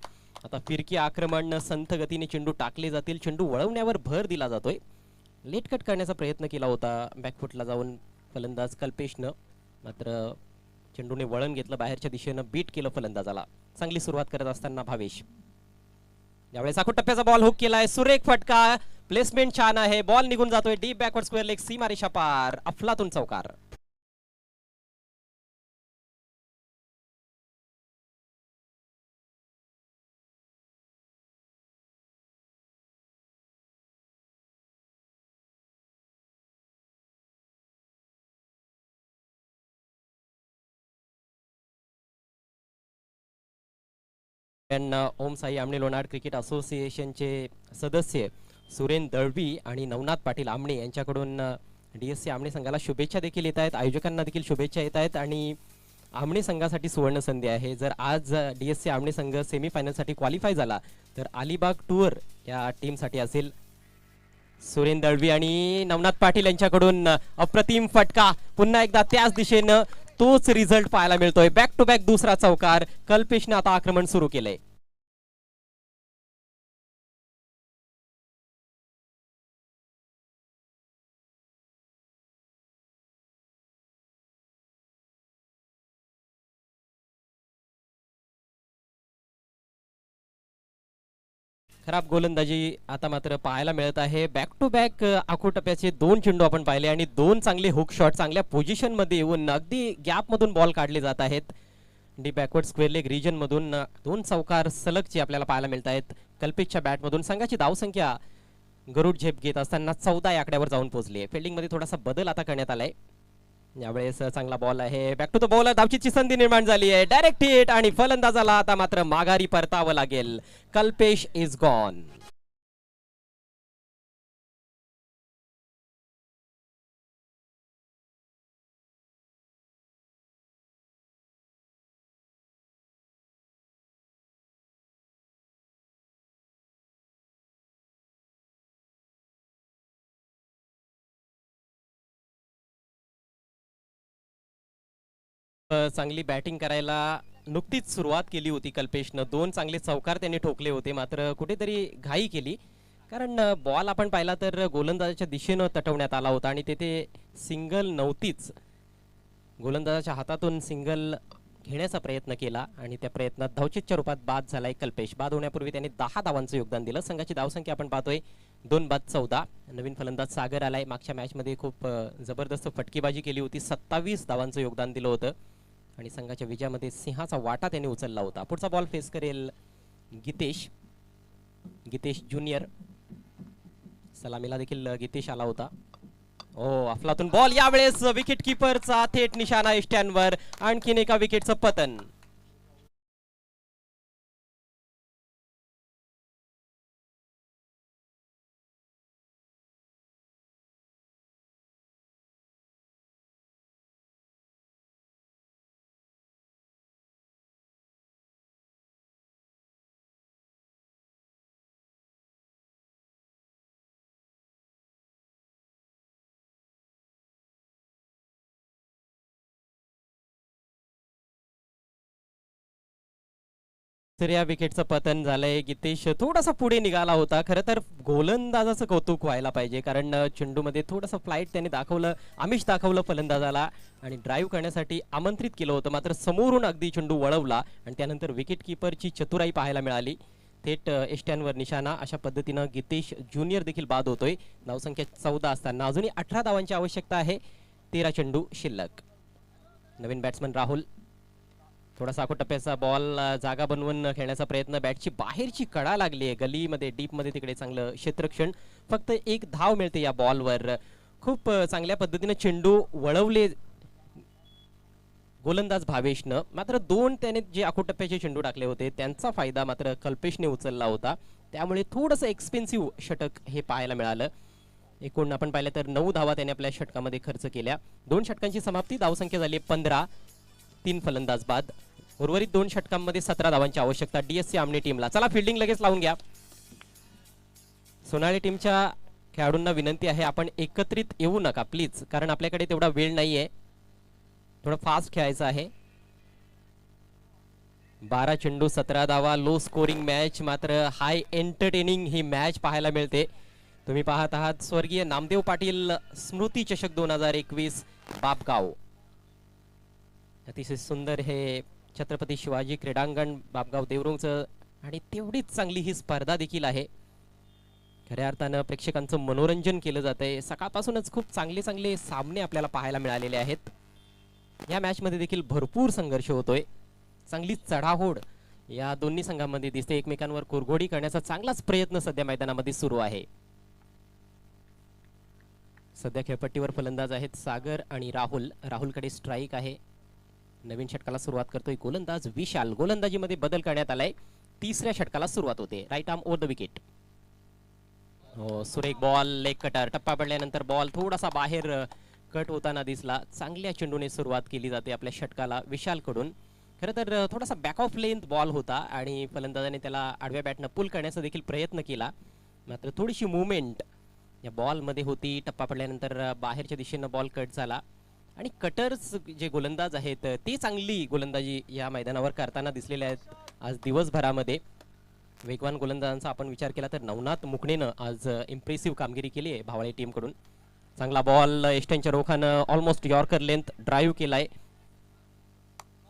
आता फिरकी आक्रमण, संथ गतीने चेंडू टाकले जातील. चेंडू वळवण्यावर भर दिला जातोय. लेट कट करण्याचा प्रयत्न केला होता बॅकफुटला जाऊन फलंदाज कल्पेशनं, मात्र चेंडूने वळण घेतलं, बाहेरच्या दिशेनं बीट केलं फलंदाजाला. चांगली सुरुवात करत असताना भावेश. यावेळेस आखूड टप्प्याचा बॉल हुक केलाय. सुरेख फटका, प्लेसमेंट छान आहे. बॉल निघून जातोय डीप बॅकवर्ड स्क्वेअर लेग, सीमारेषा पार. अफलातून चौकार. ओम साई आमणे लोणार क्रिकेट असोसिएशनचे सदस्य सुरेंद्र दळवी आणि नवनाथ पाटील आमणे यांच्याकडून डीएससी आमणे संघाला शुभेच्छा देखील येत आहेत. आयोजकांना देखील शुभेच्छा येत आहेत आणि आमणे संघासाठी सुवर्ण संधी आहे. जर आज डीएससी आमणे संघ सेमीफायनलसाठी क्वालिफाय झाला तर अलिबाग टूर या टीमसाठी असेल. सुरेंद्र दळवी आणि नवनाथ पाटील यांच्याकडून अप्रतिम फटका. पुन्हा एकदा त्याच दिशेनं तोच रिझल्ट पाहायला मिळतोय. बॅक टू बॅक दुसरा चौकार. कल्पेशने आता आक्रमण सुरू केलंय. खराब गोलंदाजी आता मात्र पाहायला मिळत आहे. बॅक टू बॅक आखोटप्प्याचे 2 चेंडू आपण पाहिले आणि 2 चांगले हुक शॉट चांगल्या पोझिशन मध्ये येऊन अगदी गॅप मधून बॉल काढले जात आहेत. Deep backward square leg region मधून 2 चौकार सलगचे आपल्याला पाहायला मिळत आहेत. कल्पेशच्या बॅट मधून संघाची धावसंख्या गरुड झेप घेत असताना 14 या आकड्यावर जाऊन पोहोचली आहे. फिल्डिंग मध्ये थोडासा बदल आता करण्यात आलाय. यावेळेस चांगला बॉल आहे. बॅक टू द बॉल, धावचीची संधी निर्माण झाली आहे. डायरेक्ट हिट आणि फलंदाजाला आता मात्र माघारी परतावं लागेल. Kalpesh is gone. चांगली बॅटिंग करायला नुकतीच सुरुवात केली होती कल्पेशनं. 2 चांगले चौकार त्यांनी ठोकले होते, मात्र कुठेतरी घाई केली. कारण बॉल आपण पाहिला तर गोलंदाजाच्या दिशेनं तटवण्यात आला होता आणि तेथे सिंगल नव्हतीच. गोलंदाजाच्या हातातून सिंगल घेण्याचा प्रयत्न केला आणि त्या प्रयत्नात धावचीच्या रूपात बाद झालाय कल्पेश. बाद होण्यापूर्वी त्याने 10 धावांचं योगदान दिलं. संघाची धावसंख्या आपण पाहतोय 2 बाद 14. नवीन फलंदाज सागर आलाय. मागच्या मॅच मध्ये खूप जबरदस्त फटकेबाजी केली होती. 27 धावांचं योगदान दिलं होतं आणि संघाच्या विजयामध्ये सिंहाचा वाटा त्याने उचलला होता. पुढचा बॉल फेस करेल गितेश ज्युनियर. सलामीला देखील गितेश आला होता. अफलातून बॉल, यावेळेस विकेट किपरचा थेट निशाणा इष्ट्यांवर. आणखीन एका विकेटचं पतन. तर या विकेटचं पतन झालंय. गितेश थोडासा पुढे निघाला होता. खरं तर गोलंदाजाचं कौतुक व्हायला पाहिजे, कारण चेंडूमध्ये थोडंसं फ्लाईट त्याने दाखवलं, आमिष दाखवलं फलंदाजाला आणि ड्राईव्ह करण्यासाठी आमंत्रित केलं होतं. मात्र समोरून अगदी चेंडू वळवला आणि त्यानंतर विकेट किपरची चतुराई पाहायला मिळाली. थेट एष्ट्यांवर निशाणा. अशा पद्धतीनं गितेश ज्युनियर देखील बाद होतोय. धावसंख्या 14 असताना अजूनही 18 धावांची आवश्यकता आहे. 13 चेंडू शिल्लक. नवीन बॅट्समन राहुल. थोडासा आखोटप्प्याचा बॉल जागा बनवून खेळण्याचा प्रयत्न. बॅटची बाहेरची कडा लागली आहे गलीमध्ये, डीप मध्ये तिकडे चांगलं क्षेत्रक्षण. फक्त 1 धाव मिळते या बॉलवर. खूप चांगल्या पद्धतीने चेंडू वळवले गोलंदाज भावेशनं. मात्र 2 त्याने जे आखोटप्प्याचे चेंडू टाकले होते त्यांचा फायदा मात्र कल्पेशने उचलला होता. त्यामुळे थोडंसं एक्सपेन्सिव्ह षटक हे पाहायला मिळालं. एकूण आपण पाहिलं तर 9 धावा त्याने आपल्या षटकामध्ये खर्च केल्या. 2 षटकांची समाप्ती. धावसंख्या झाली 15. 3 फलंदाज बाद. उर्वरित 2 षटकांमध्ये 17 धावांची आवश्यकता डीएससी आमने टीमला. चला फिल्डिंग लगेच लावून घ्या. सोनाली टीमच्या खेळाडूंना विनंती आहे, आपण एकत्रित येऊ नका प्लीज, कारण आपल्याकडे तेवढा वेळ नाहीये. थोडं फास्ट खेळायचं आहे. 12 चेंडू 17 धावा. लो स्कोरिंग मॅच, मात्र हाय एंटरटेनिंग ही मॅच पाहायला मिळते. तुम्ही पाहत आहात स्वर्गीय नामदेव पाटील स्मृती चषक 2021 बापगाव. अतिशय सुंदर हे छत्रपती शिवाजी क्रीडांगण बापगाव देवरुंगचं आणि तेवढीच चांगली ही स्पर्धा देखील आहे. खऱ्या अर्थानं प्रेक्षकांचं मनोरंजन केलं जातंय. सकाळपासूनच खूप चांगले चांगले सामने आपल्याला पाहायला मिळालेले आहेत. या मॅच मध्ये देखील भरपूर संघर्ष होतोय. चांगली चढाओढ या दोन्ही संघांमध्ये दिसते. एकमेकांवर कुरघोडी करण्याचा चांगलाच प्रयत्न सध्या मैदानामध्ये सुरू आहे. सध्या खेळपट्टीवर फलंदाज आहेत सागर आणि राहुल. राहुलकडे स्ट्राईक आहे. नवीन षटकाला सुरुवात करतोय गोलंदाज विशाल. गोलंदाजीमध्ये बदल करण्यात आलाय. 3ऱ्या षटकाला सुरुवात होते. Right arm over the wicket. सुरेख बॉल, लेग कटर. टप्पा पडल्यानंतर बॉल थोडासा बाहेर कट होताना दिसला. चांगल्या चेंडूने सुरुवात केली जाते आपल्या षटकाला विशालकडून. खरं तर थोडासा बॅक ऑफ लेंथ बॉल होता आणि फलंदाजाने त्याला आडव्या बॅटनं पुल करण्याचा देखील प्रयत्न केला. मात्र थोडीशी मुवमेंट या बॉलमध्ये होती. टप्पा पडल्यानंतर बाहेरच्या दिशेनं बॉल कट झाला आणि कटर्स जे गोलंदाज आहेत ते चांगली गोलंदाजी या मैदानावर करताना दिसलेले आहेत आज दिवसभरामध्ये. वेगवान गोलंदाजांचा आपण विचार केला तर नवनाथ मुकणेनं आज इम्प्रेसिव्ह कामगिरी केली आहे भावळे टीमकडून. चांगला बॉल एस्टनच्या रोखानं ऑलमोस्ट यॉर्कर लेंथ ड्राईव्ह केलाय.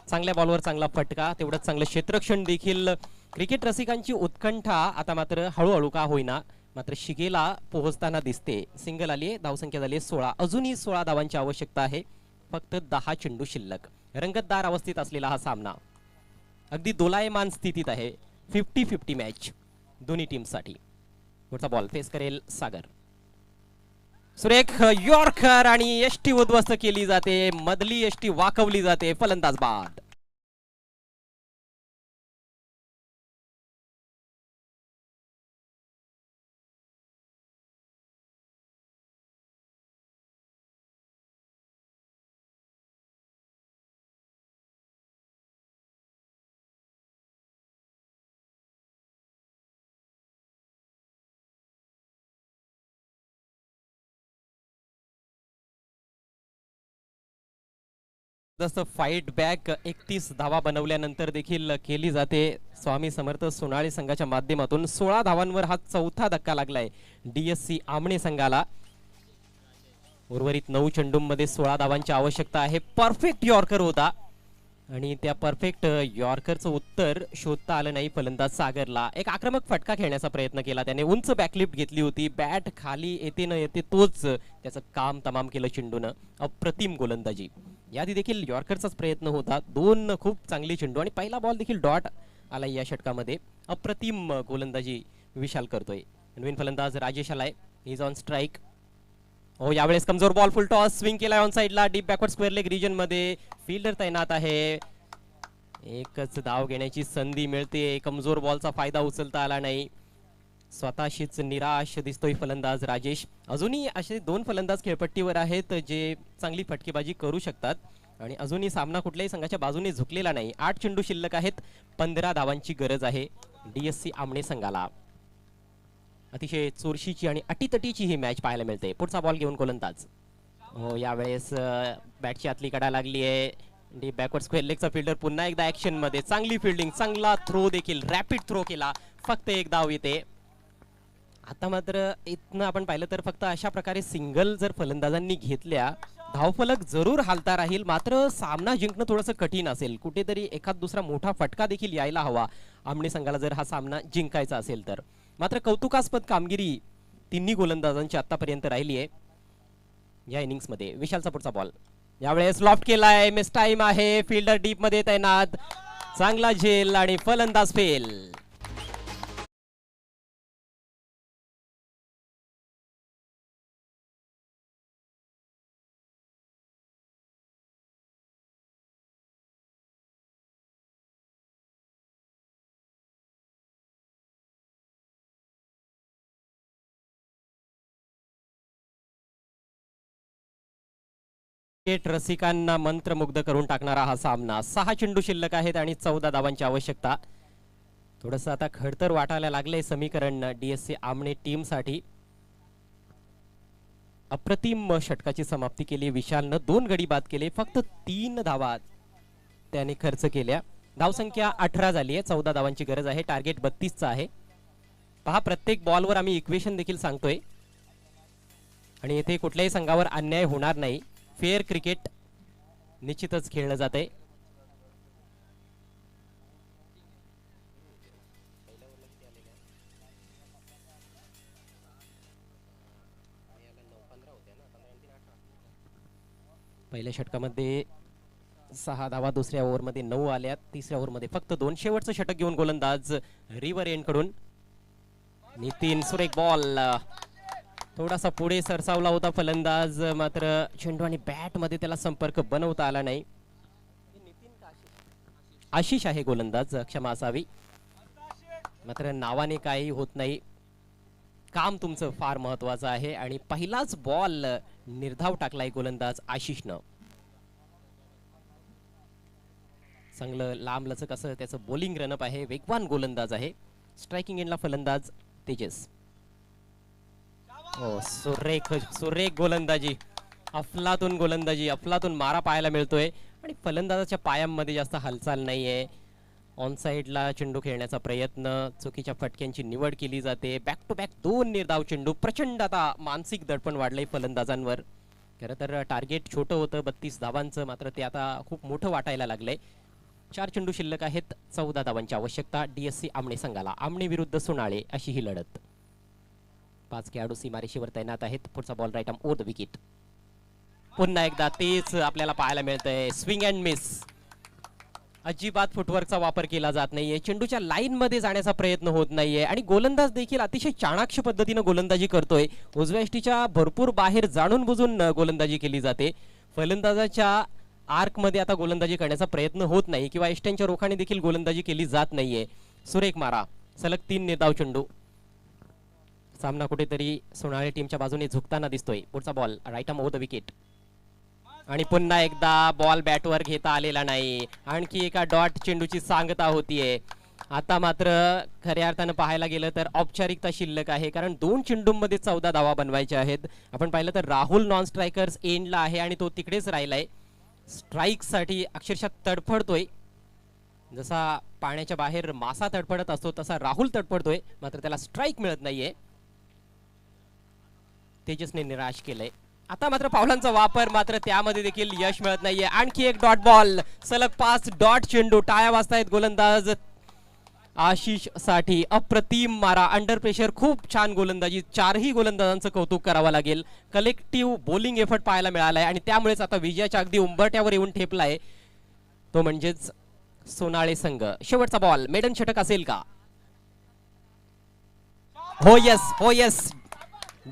चांगल्या बॉलवर चांगला फटका. तेवढंच चांगलं क्षेत्रक्षण देखील क्रिकेट रसिकांची उत्कंठा आता मात्र हळूहळू का होईना मात्र शिगेला पोहोचताना दिसते. सिंगल आली आहे, धावसंख्या झाली आहे 16. अजूनही 16 धावांची आवश्यकता आहे. फक्त 10 चेंडू शिल्लक. रंगतदार अवस्थेत असलेला हा सामना अगदी दोलायमान स्थितीत आहे. 50-50 मॅच दोन्ही टीमसाठी. पुढचा बॉल फेस करेल सागर. सुरेख यॉर्कर आणि यष्टी उद्ध्वस्त केली जाते. मधली यष्टी वाकवली जाते. फलंदाज बाद. जसं फाईट बॅक 31 धावा बनवल्यानंतर देखील केली जाते स्वामी समर्थ सोनाळी संघाच्या माध्यमातून. 16 धावांवर हा चौथा धक्का लागलाय DSC आमणे संघाला. उर्वरित 9 चेंडूंमध्ये 16 धावांची आवश्यकता आहे. परफेक्ट यॉर्कर होता आणि त्या परफेक्ट यॉर्करचं उत्तर शोधता आलं नाही फलंदाज सागरला. एक आक्रमक फटका खेळण्याचा प्रयत्न केला त्याने. उंच बॅकलिफ्ट घेतली होती. बॅट खाली येते न येते तोच त्याचं काम तमाम केलं चेंडूनं. अप्रतिम गोलंदाजी. याआधी देखील यॉर्करचाच प्रयत्न होता. 2 खूप चांगली चेंडू आणि पहिला बॉल देखील डॉट आला या षटकामध्ये. अप्रतिम गोलंदाजी विशाल करतोय. नवीन फलंदाज राजेश आलाय. Is on strike. हो यावेळेस कमजोर बॉल फुल टॉस स्विंग केलाय ऑन साइडला. Deep backward square leg region मध्ये फिल्डर तैनात आहे. एकच धाव घेण्याची संधी मिळते. कमजोर बॉलचा फायदा उचलता आला नाही. स्वतःशीच निराश दिसतोय फलंदाज राजेश. अजूनही असे 2 फलंदाज खेळपट्टीवर आहेत जे चांगली फटकेबाजी करू शकतात आणि अजूनही सामना कुठल्याही संघाच्या बाजूने झुकलेला नाही. 8 चेंडू शिल्लक आहेत. 15 धावांची गरज आहे DSC आमणे संघाला. अतिशय चोरशीची आणि अटीतटीची ही मॅच पाहायला मिळते. पुढचा बॉल घेऊन गोलंदाज. हो यावेळेस बॅटची आतली कडा लागली आहे. डीप बॅकवर्ड स्क्वेअर लेगचा फिल्डर पुन्हा एकदा ऍक्शन मध्ये. चांगली फिल्डिंग, चांगला थ्रो देखील, रॅपिड थ्रो केला. फक्त एक धाव येते. आता मात्र इथनं आपण पाहिलं तर फक्त अशा प्रकारे सिंगल जर फलंदाजांनी घेतल्या धावफलक जरूर हालता राहील मात्र सामना जिंकणं थोडंसं कठीण असेल. कुठेतरी एखाद दुसरा मोठा फटका देखील यायला हवा आमणे संघाला जर हा सामना जिंकायचा असेल तर. मात्र कौतुकास्पद कामगिरी तिन्ही गोलंदाजांची आतापर्यंत राहिली आहे या इनिंग्स मध्ये. विशालचा पुढचा बॉल यावेळेस लॉफ्ट केलाय. मिस टाइम आहे. फिल्डर डीप मध्ये तैनात. चांगला झेल आणि फलंदाज फेल. क्रिकेट रसिकांना मंत्रमुग्ध करून टाकणारा हा सामना. 6 चेंडू शिल्लक आहेत आणि 14 धावांची आवश्यकता. थोडंसं आता खडतर वाटायला लागले समीकरण DSC आमणे टीम साठी. अप्रतिम षटकाची समाप्ती केली विशालनं. 2 गडी बाद केले. फक्त 3 धावा त्याने खर्च केल्या. धावसंख्या 18 झाली आहे. 14 धावांची गरज आहे. टार्गेट 32 चा आहे. पहा प्रत्येक बॉलवर आम्ही इक्वेशन देखील सांगतोय आणि येथे कुठल्याही संघावर अन्याय होणार नाही. फेअर क्रिकेट निश्चितच खेळलं जाते. पहिल्या षटकामध्ये 6 धावा, दुसऱ्या ओव्हरमध्ये 9 आल्या, तिसऱ्या ओव्हरमध्ये फक्त 2. शेवटचं षटक घेऊन गोलंदाज रिव्हर एंड कडून नितीन. सुरेख बॉल. थोडासा पुढे सरसावला होता फलंदाज मात्र चेंडू आणि बॅट मध्ये त्याला संपर्क बनवता आला नाही. आशिष आहे गोलंदाज, क्षमा असावी. मात्र नावाने काही होत नाही. काम तुमचं फार महत्वाचं आहे आणि पहिलाच बॉल निर्धाव टाकलाय गोलंदाज आशिषनं. चांगलं लांब लचक असं त्याचं बॉलिंग रनअप आहे. वेगवान गोलंदाज आहे. स्ट्रायकिंग एंडला फलंदाज तेजस. हो सुरेख सुरेख गोलंदाजी, अफलातून गोलंदाजी, अफलातून मारा पाहायला मिळतोय आणि फलंदाजाच्या पायांमध्ये जास्त हालचाल नाहीये. ऑन साइडला चेंडू खेळण्याचा प्रयत्न, चुकीच्या फटक्यांची निवड केली जाते. बॅक टू बॅक 2 निर्धाव चेंडू. प्रचंड आता मानसिक दडपण वाढलंय फलंदाजांवर. खरं तर टार्गेट छोटं होतं 32 धावांचं मात्र ते आता खूप मोठं वाटायला लागलंय. 4 चेंडू शिल्लक आहेत, 14 धावांची आवश्यकता डीएससी आमणे संघाला. आमणे विरुद्ध सोनाळे अशी ही लढत. 5 खेळाडू सीमारेषेवर तैनात आहेत. पुढचा ball right arm over the wicket. पुन्हा एकदा तेच आपल्याला पाहायला मिळतंय, स्विंग अँड मिस. अजिबात फुटवर्कचा वापर केला जात नाहीये, चेंडूच्या लाईन मध्ये जाण्याचा प्रयत्न होत नाहीये आणि गोलंदाज देखील अतिशय चाणाक्ष पद्धतीनं गोलंदाजी करतोय. उजव्या यष्टीच्या भरपूर बाहेर जाणून बुजून गोलंदाजी केली जाते. फलंदाजाच्या आर्क मध्ये आता गोलंदाजी करण्याचा प्रयत्न होत नाही किंवा यष्ट्यांच्या रोखाने देखील गोलंदाजी केली जात नाहीये. सुरेख मारा, सलग 3 निर्धाव चेंडू. सामना कुठेतरी सोनाळे टीमच्या बाजूने झुकताना दिसतोय. पुढचा ball right arm over the wicket आणि पुन्हा एकदा बॉल बॅटवर घेता आलेला नाही. आणखी एका डॉट चेंडूची सांगता होतीये. आता मात्र खऱ्या अर्थानं पाहायला गेलं तर औपचारिकता शिल्लक आहे, कारण 2 चेंडूंमध्ये 14 धावा बनवायच्या आहेत. आपण पाहिलं तर राहुल नॉन स्ट्रायकर्स एंडला आहे आणि तो तिकडेच राहिलाय. स्ट्राईक साठी अक्षरशः तडफडतोय. जसा पाण्याच्या बाहेर मासा तडफडत असतो तसा राहुल तडफडतोय, मात्र त्याला स्ट्राईक मिळत नाहीये. तेजसने निराश केलंय. आता मात्र पावलांचा वापर, मात्र त्यामध्ये देखील यश मिळत नाहीये. आणखी एक डॉट बॉल, सलग 5 डॉट चेंडू. टाळ्या वाजतायत गोलंदाज आशिष साठी. अप्रतिम मारा, अंडर प्रेशर खूप छान गोलंदाजी. 4ही गोलंदाजांचं कौतुक करावं लागेल. कलेक्टिव्ह बॉलिंग एफर्ट पाहायला मिळालाय आणि त्यामुळेच आता विजयाच्या अगदी उंबरठ्यावर येऊन ठेपलाय तो म्हणजेच सोनाळे संघ. शेवटचा बॉल, मेडन षटक असेल का? हो यस, हो यस,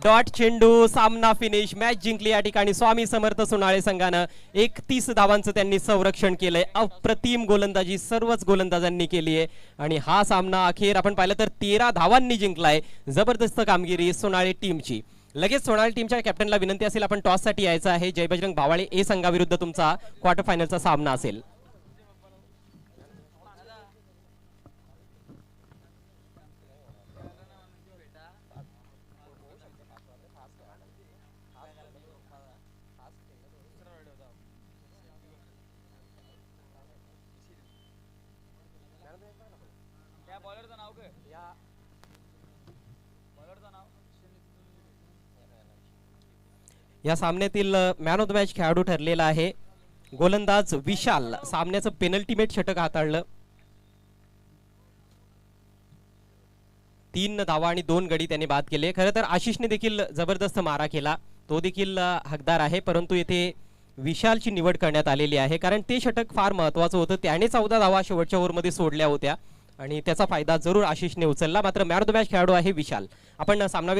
डॉट चेंडू. सामना फिनिश, मॅच जिंकली या ठिकाणी स्वामी समर्थ सोनाळे संघानं. 31 धावांचं त्यांनी संरक्षण केलंय. अप्रतिम गोलंदाजी सर्वच गोलंदाजांनी केली आहे आणि हा सामना अखेर आपण पाहिलं तर 13 धावांनी जिंकलाय. जबरदस्त कामगिरी सोनाळे टीमची. लगेच सोनाळे टीमच्या कॅप्टनला विनंती असेल, आपण टॉस साठी यायचं आहे. जय बजरंग भावाळे ए संघाविरुद्ध तुमचा क्वार्टर फायनलचा सामना असेल. या सामन्यातील मॅन ऑफ द मॅच खेळाडू ठरलेला आहे गोलंदाज विशाल. सामन्याचं पेनल्टीमेट षटक हाताळलं. 3 धावा आणि 2 गडी त्याने बाद केले. खरं तर आशिषने देखील जबरदस्त मारा केला, तो देखील हकदार आहे, परंतु येथे विशालची निवड करण्यात आलेली आहे कारण ते षटक फार महत्वाचं होतं. त्याने 14 धावा शेवटच्या ओव्हरमध्ये सोडल्या होत्या आणि त्याचा फायदा जरूर आशिषने उचलला. मात्र मॅन ऑफ द मॅच खेळाडू आहे विशाल. आपण सामना